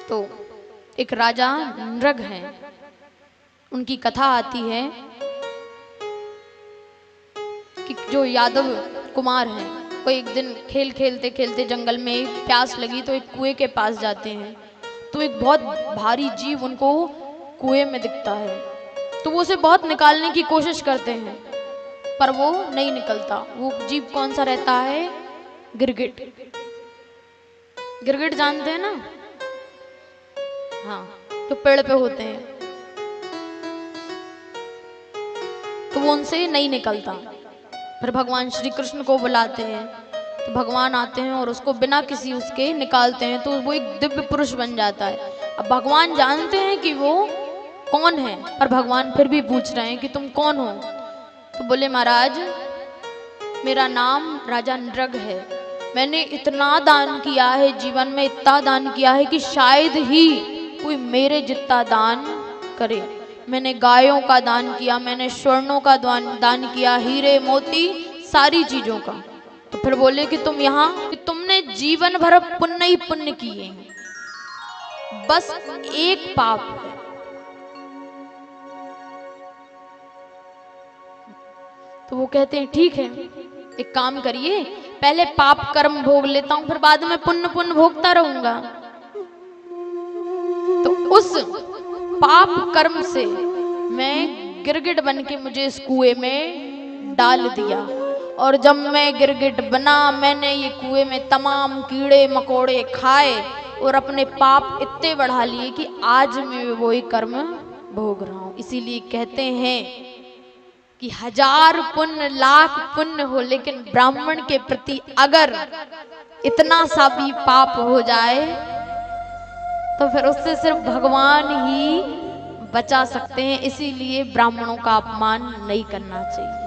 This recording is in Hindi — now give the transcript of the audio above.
तो एक राजा नृग हैं, उनकी कथा आती है कि जो यादव कुमार हैं वो एक दिन खेलते खेलते जंगल में प्यास लगी तो एक कुएं के पास जाते हैं। तो एक बहुत भारी जीव उनको कुएं में दिखता है, तो वो उसे बहुत निकालने की कोशिश करते हैं पर वो नहीं निकलता। वो जीव कौन सा रहता है? गिरगिट। गिरगिट जानते हैं ना? हाँ, जो पेड़ पे होते हैं। तो वो उनसे नहीं निकलता। फिर भगवान श्री कृष्ण को बुलाते हैं, तो भगवान आते हैं और उसको बिना किसी उसके निकालते हैं, तो वो एक दिव्य पुरुष बन जाता है। अब भगवान जानते हैं कि वो कौन है, पर भगवान फिर भी पूछ रहे हैं कि तुम कौन हो? तो बोले महाराज, मेरा नाम राजा नृग है। मैंने इतना दान किया है, जीवन में इतना दान किया है कि शायद ही कोई मेरे जितना दान करे। मैंने गायों का दान किया, मैंने स्वर्णों का दान किया, हीरे मोती सारी चीजों का। तो फिर बोले कि तुम यहाँ कि तुमने जीवन भर पुण्य ही पुण्य किए हैं, बस एक पाप है। तो वो कहते हैं ठीक है, एक काम करिए, पहले पाप कर्म भोग लेता हूं, फिर बाद में पुण्य पुण्य भोगता रहूंगा। तो उस पाप कर्म से मैं गिरगिट बन के मुझे इस कुएं में डाल दिया, और जब मैं गिरगिट बना, मैंने ये कुएं में तमाम कीड़े मकोड़े खाए और अपने पाप इतने बढ़ा लिए कि आज मैं वही कर्म भोग रहा हूं। इसीलिए कहते हैं कि 1000 पुण्य लाख पुण्य हो, लेकिन ब्राह्मण के प्रति अगर इतना सा भी पाप हो जाए तो फिर उससे सिर्फ भगवान ही बचा सकते हैं। इसीलिए ब्राह्मणों का अपमान नहीं करना चाहिए।